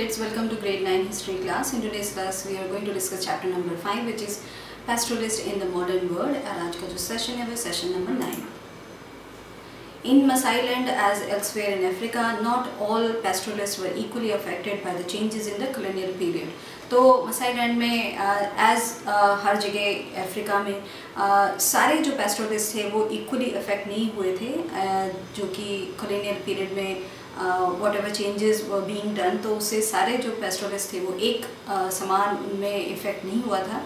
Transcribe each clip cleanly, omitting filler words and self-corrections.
kids, welcome to grade 9 history class. In today's class we are going to discuss chapter number 5 which is pastoralist in the modern world और आज का जो session है वो session number 9. In Masai land as elsewhere in Africa, not all pastoralists were equally affected by the changes in the colonial period. तो Masai land में हर जगह Africa में सारे जो पेस्टोरलिस्ट थे वो इक्वली अफेक्ट नहीं हुए थे जो कि कॉलोनियल पीरियड में whatever changes were being done, तो उससे सारे जो पेस्टोरलिस्ट थे वो एक समान उनमें इफेक्ट नहीं हुआ था.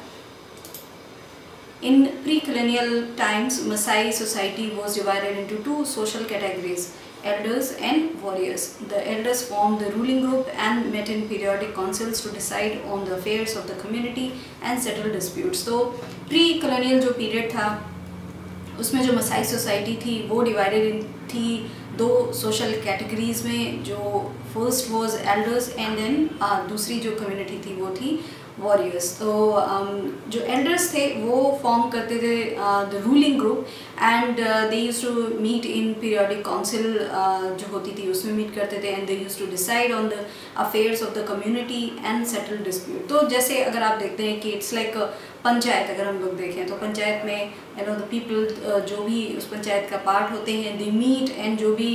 In pre-colonial times, Maasai society was divided into two social categories, elders and warriors. The elders formed the ruling group and met in periodic councils to decide on the affairs of the community and settle disputes. तो pre-colonial जो period था उसमें जो Masai society थी वो divided थी दो social categories में. जो first was elders and then दूसरी जो कम्युनिटी थी वो थी वॉरियर्स. तो जो एल्डर्स थे वो फॉर्म करते थे the ruling group and they used to meet in periodic council जो होती थी उसमें मीट करते थे and they used to decide on the affairs of the community and settle dispute. तो जैसे अगर आप देखते हैं कि इट्स लाइक पंचायत, अगर हम लोग देखें तो पंचायत में द पीपल जो भी उस पंचायत का पार्ट होते हैं दे मीट एंड जो भी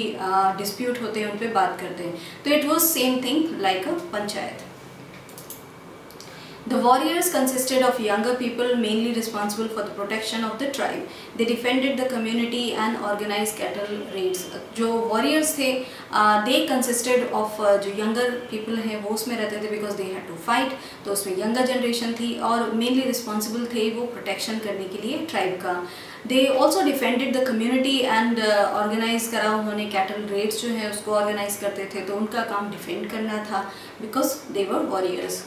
डिस्प्यूट होते हैं उन पर बात करते हैं. तो it was same thing like a panchayat. The warriors consisted of younger people mainly responsible for the protection of the tribe. They defended the community and organized cattle raids. जो warriors थे they consisted of जो younger people हैं वो उसमें रहते थे because they had to fight. तो उसमें younger generation थी और mainly responsible थे वो protection करने के लिए tribe का. They also defended the community and organize करा उन्होंने cattle raids जो है उसको organize करते थे. तो उनका काम defend करना था because they were warriors.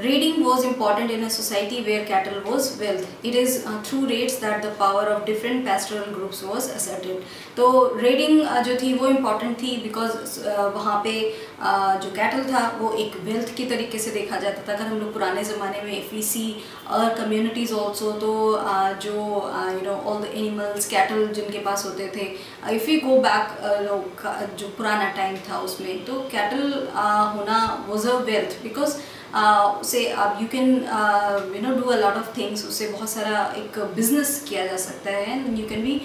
Raiding was important in a society where cattle was wealth. It is through raids that the power of different pastoral groups was asserted. तो raiding जो थी वो important थी because वहाँ पे जो cattle था वो एक wealth की तरीके से देखा जाता था. अगर हम लोग पुराने ज़माने में if we see our communities also, तो जो all the animals cattle जिनके पास होते थे, if we go back जो पुराना time था उसमें तो cattle होना was a wealth because उसे आप you can do a lot of things. उससे बहुत सारा एक बिजनेस किया जा सकता है and you can be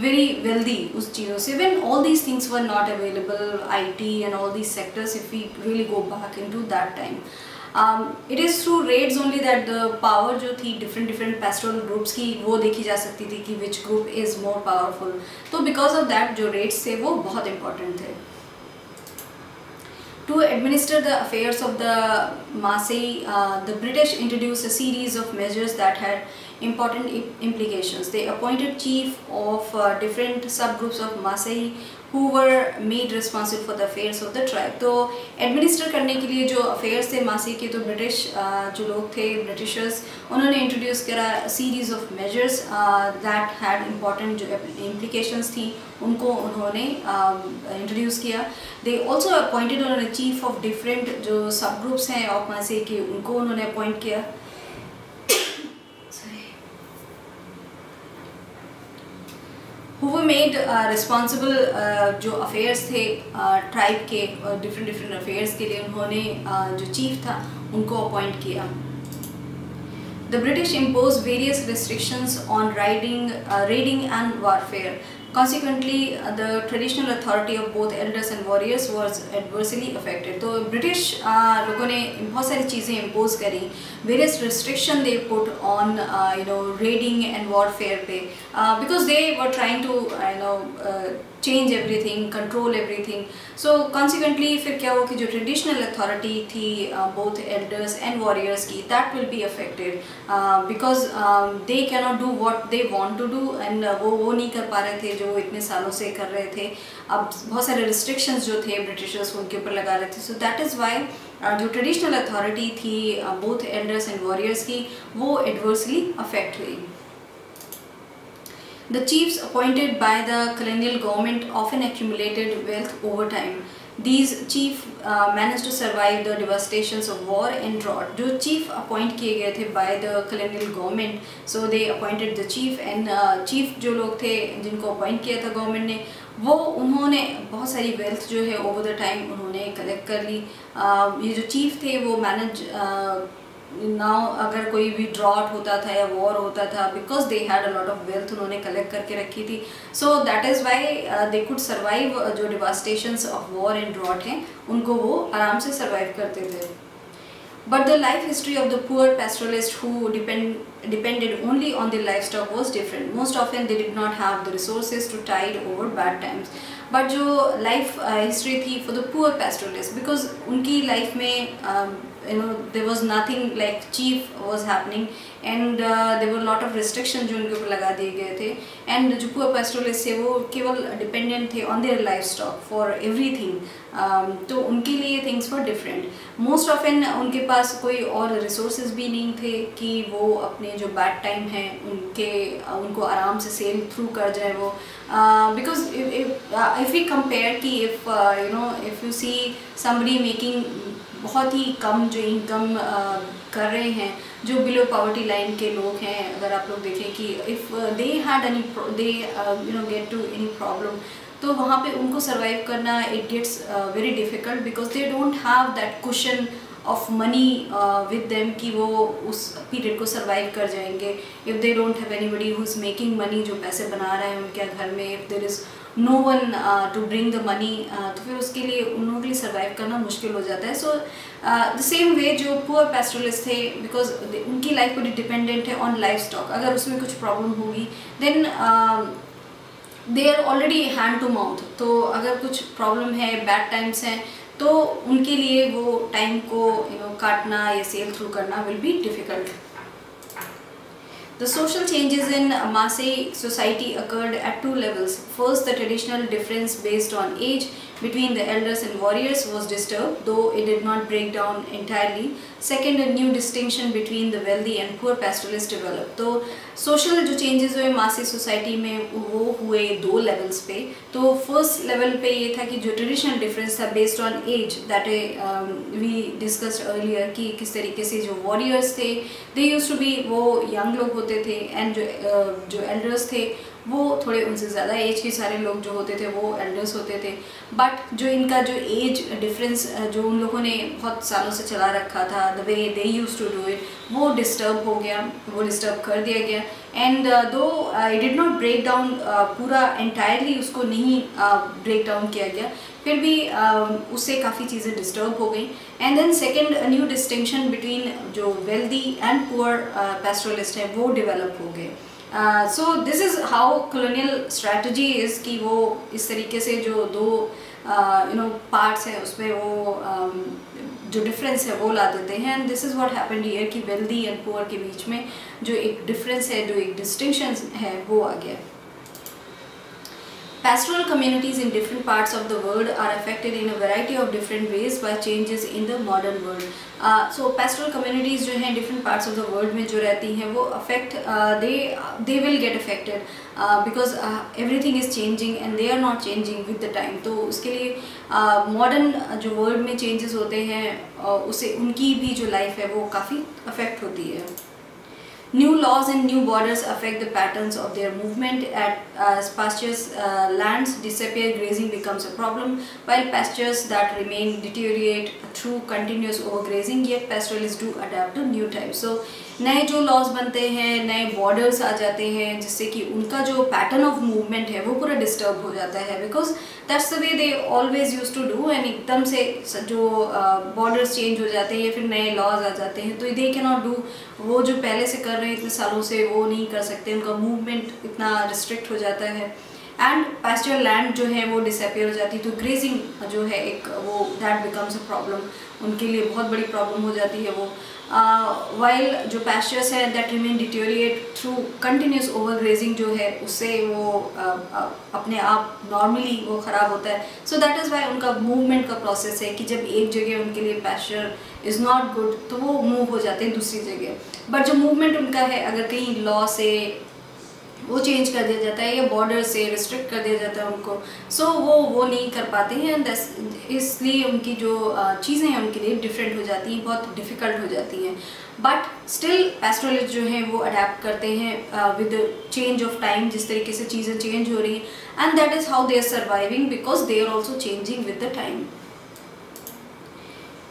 very wealthy उस चीज़ों से. when all these things were not available, IT and all these sectors, if we really go back into that time, it is through raids only that the power जो थी different pastoral groups की वो देखी जा सकती थी कि which group is more powerful. तो because of that जो raids थे वो बहुत important थे. To administer the affairs of the Maasai, the British introduced a series of measures that had important implications. They appointed chief of different subgroups of Maasai who were made responsible for the affairs of the tribe. तो administer करने के लिए जो affairs थे मासी के, तो British जो लोग थे Britishers उन्होंने introduce करा series of measures that had important जो implications थी उनको उन्होंने introduce किया. They also appointed उन्होंने chief of different जो subgroups हैं of मासी के उनको उन्होंने appoint किया. who were made responsible जो affairs थे tribe के different affairs के लिए उन्होंने जो chief था उनको appoint किया. The British imposed various restrictions on raiding and warfare. Consequently, the traditional authority of both elders and warriors was adversely affected. तो British लोगों ने बहुत सारी चीज़ें impose करी. Various restriction they put on raiding and warfare पे because they were trying to change everything, control everything. So consequently फिर क्या हुआ कि जो traditional authority थी both elders and warriors की, that will be affected because they cannot do what they want to do and वो नहीं कर पा रहे थे जो इतने सालों से कर रहे थे. अब बहुत सारे restrictions जो थे Britishers उनके ऊपर लगा रहे थे. So that is why जो traditional authority थी both elders and warriors की वो adversely affect हुई. The chiefs appointed by the colonial government often accumulated wealth over time. These chief managed to survive the devastations of war and drought. जो chief appoint किए गए थे by the colonial government, so they appointed the chief and chief जो लोग थे जिनको appoint किया था government ने वो उन्होंने बहुत सारी वेल्थ जो है ओवर द टाइम उन्होंने कलेक्ट कर ली। ये जो चीफ थे वो मैनेज नाउ अगर कोई भी ड्रॉट होता था या वॉर होता था, because they had a lot of wealth उन्होंने कलेक्ट करके रखी थी, so that is why they could survive. जो डिवास्टेशंस ऑफ वॉर एंड ड्रॉट हैं उनको वो आराम से सर्वाइव करते थे। But the life history of the poor pastoralists who depended only on their livestock was different. Most often they did not have the resources to tide over bad times. But जो life history थी for the poor pastoralists, because उनकी life में there was nothing like chief was happening, and there were a lot of restrictions जो उनके ऊपर लगा दिए गए थे, and जो poor pastoralists थे वो केवल dependent थे on their livestock for everything. तो उनके लिए things were different. Most often उनके पास कोई और resources भी नहीं थे कि वो अपने जो bad time हैं उनको आराम से sail through कर जाए वो, because if we compare कि if you see somebody making बहुत ही कम जो इनकम कर रहे हैं, जो बिलो पॉवर्टी लाइन के लोग हैं, अगर आप लोग देखें कि if they had any they get to any problem, तो वहाँ पे उनको सर्वाइव करना it gets very difficult, because they don't have that cushion of money with them कि वो उस पीरियड को सर्वाइव कर जाएंगे। If they don't have anybody who is making money, जो पैसे बना रहे हैं उनके घर में, if there is no one to bring the money, तो फिर उसके लिए उन लोगों के लिए सर्वाइव करना मुश्किल हो जाता है। सो द सेम वे जो पुअर पैस्टोरलिस्ट थे, बिकॉज उनकी लाइफ पूरी डिपेंडेंट है ऑन लाइफ स्टॉक, अगर उसमें कुछ प्रॉब्लम होगी then they are already hand to mouth, तो अगर कुछ प्रॉब्लम है, बैड टाइम्स हैं, तो उनके लिए वो टाइम को काटना या सेल थ्रू करना will be difficult. The social changes in Maasai society occurred at two levels. First, the traditional difference based on age between the elders and warriors was disturbed, though it did not break down entirely. Second, a new distinction between the wealthy and poor pastoralists developed. तो social जो changes हुए Maasai society में वो हुए दो levels पे। तो first level पे ये था कि जो traditional difference था based on age, that we discussed earlier कि किस तरीके से जो warriors थे they used to be वो young लोग होते थे, and जो elders थे वो थोड़े उनसे ज़्यादा एज के सारे लोग जो होते थे वो एल्डर्स होते थे। बट जो इनका जो एज डिफरेंस जो उन लोगों ने बहुत सालों से चला रखा था, the way they used to do it, वो डिस्टर्ब हो गया, वो डिस्टर्ब कर दिया गया। And though it did not break down पूरा एंटायरली, उसको नहीं ब्रेक डाउन किया गया, फिर भी उससे काफ़ी चीज़ें डिस्टर्ब हो गई। And then second, new distinction between जो वेल्दी एंड पुअर पैस्टोरलिस्ट हैं वो डेवलप हो गए। So this is how colonial strategy is कि वो इस तरीके से जो दो पार्ट्स हैं उसमें वो जो डिफरेंस है वो ला देते हैं। And this is what happened here कि वेल्दी एंड पुअर के बीच में जो एक डिफरेंस है, जो एक डिस्टिंक्शन है वो आ गया। Pastoral communities in different parts of the world are affected in a variety of different ways by changes in the modern world. So pastoral communities जो हैं different parts of the world में जो रहती हैं वो affect they will get affected because everything is changing and they are not changing with the time. तो उसके लिए modern जो world में changes होते हैं उससे उनकी भी जो life है वो काफ़ी affect होती है। New laws and new borders affect the patterns of their movement. As pastures lands disappear, grazing becomes a problem, while pastures that remain deteriorate through continuous overgrazing, yet pastoralists do adapt to new times. So नए जो laws बनते हैं, नए borders आ जाते हैं, जिससे कि उनका जो पैटर्न ऑफ मूवमेंट है वो पूरा डिस्टर्ब हो जाता है, because that's the way they always use to do. And एकदम से जो बॉर्डर्स चेंज हो जाते हैं या फिर नए लॉज आ जाते हैं, तो दे कैन नॉट डू, वो जो पहले से कर रहे हैं इतने सालों से वो नहीं कर सकते, उनका मूवमेंट इतना रिस्ट्रिक्ट हो जाता है। एंड पास्चर लैंड जो है वो डिसअपियर हो जाती है, तो ग्रेजिंग जो है एक वो दैट बिकम्स अ प्रॉब्लम, उनके लिए बहुत बड़ी प्रॉब्लम हो जाती है वो। वाइल जो पास्चर्स हैं that remain deteriorate through continuous overgrazing जो है उससे वो अपने आप नॉर्मली वो ख़राब होता है। सो दैट इज़ वाई उनका मूवमेंट का प्रोसेस है कि जब एक जगह उनके लिए पास्चर इज़ नॉट गुड तो वो मूव हो जाते हैं दूसरी जगह। बट जो मूवमेंट उनका है, अगर कहीं लॉ से वो चेंज कर दिया जाता है या बॉर्डर से रिस्ट्रिक्ट कर दिया जाता है उनको। सो वो नहीं कर पाते हैं, इसलिए उनकी जो चीज़ें हैं उनके लिए डिफरेंट हो जाती हैं, बहुत डिफ़िकल्ट हो जाती हैं। बट स्टिल पैस्टोरलिस्ट जो हैं वो अडेप्ट करते हैं विद चेंज ऑफ टाइम, जिस तरीके से चीज़ें चेंज हो रही हैं, and that is how they are surviving because they are also changing with the time.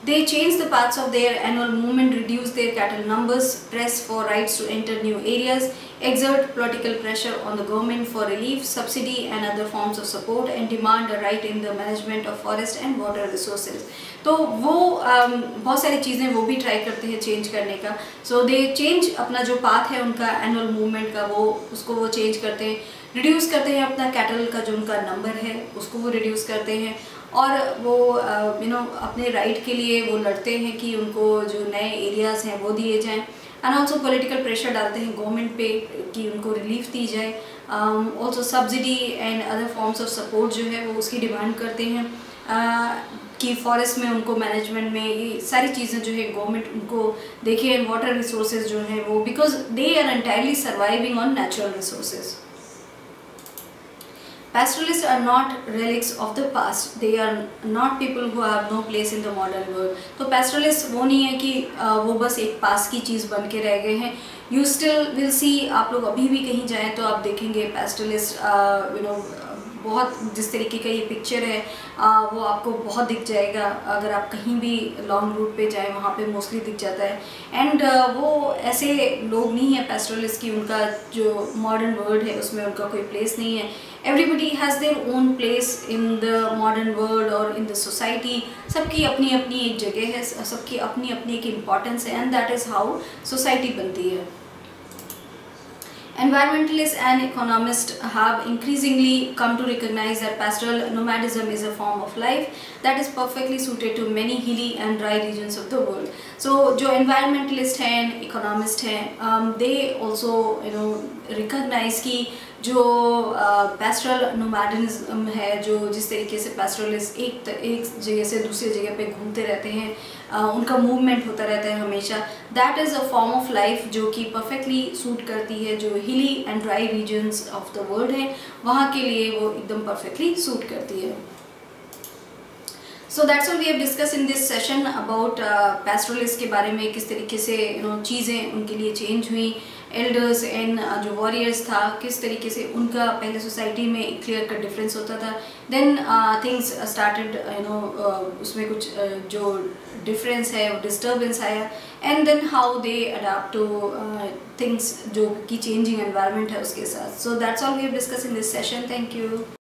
They change the paths of their annual movement, reduce their cattle numbers, press for rights to enter new areas, exert political pressure on the government for relief, subsidy and other forms of support, and demand a right in the management of forest and water resources. तो वो बहुत सारी चीज़ें वो भी try करते हैं change करने का। सो दे चेंज अपना जो पाथ है उनका एनुअल मूवमेंट का, उसको वो चेंज करते हैं, रिड्यूस करते हैं अपना कैटल का जो उनका नंबर है उसको वो रिड्यूस करते हैं, और वो अपने राइट के लिए वो लड़ते हैं कि उनको जो नए एरियाज़ हैं वो दिए जाएं, एंड ऑल्सो पॉलिटिकल प्रेशर डालते हैं गवर्नमेंट पे कि उनको रिलीफ दी जाए। Also subsidy and other forms of support जो है वो उसकी डिमांड करते हैं कि फॉरेस्ट में उनको मैनेजमेंट में ये सारी चीज़ें जो है गवर्नमेंट उनको देखे, एंड वाटर रिसोर्सेज जो हैं वो, because they are entirely surviving on natural resources. Pastoralists are not relics of the past. They are not people who have no place in the modern world. तो pastoralists वो नहीं है कि वो बस एक पास की चीज़ बन के रह गए हैं। You still will see, आप लोग अभी भी कहीं जाएं तो आप देखेंगे pastoralists बहुत, जिस तरीके का ये पिक्चर है वो आपको बहुत दिख जाएगा। अगर आप कहीं भी लॉन्ग रूट पे जाएं वहाँ पे मोस्टली दिख जाता है। एंड वो ऐसे लोग नहीं है पैस्टोरलिस्ट की उनका जो मॉडर्न वर्ल्ड है उसमें उनका कोई प्लेस नहीं है। Everybody has their own place in the modern world और इन द सोसाइटी। सबकी अपनी अपनी एक जगह है, सबकी अपनी अपनी एक इम्पॉर्टेंस है, and that is how society बनती है। Environmentalists and economists have increasingly come to recognize that pastoral nomadism is a form of life that is perfectly suited to many hilly and dry regions of the world. So जो environmentalist हैं, economist हैं, they also recognize कि जो pastoral nomadism है, जो जिस तरीके से pastoralists एक जगह से दूसरी जगह पे घूमते रहते हैं, उनका मूवमेंट होता रहता है हमेशा, that is a form of life जो कि परफेक्टली सूट करती है जो hilly and dry regions of the world है, वहाँ के लिए वो एकदम परफेक्टली सूट करती है। So that's all we have discuss in this session about pastoralist के बारे में, किस तरीके से चीज़ें उनके लिए चेंज हुई, एल्डर्स एंड जो वॉरियर्स था किस तरीके से उनका पहले सोसाइटी में एक क्लियर कट डिफरेंस होता था, देन थिंग्स स्टार्टेड उसमें कुछ जो डिफरेंस है वो डिस्टर्बेंस आया, and then how they adapt to things जो कि चेंजिंग एनवायरनमेंट है उसके साथ। So that's all we have discuss in this session. Thank you.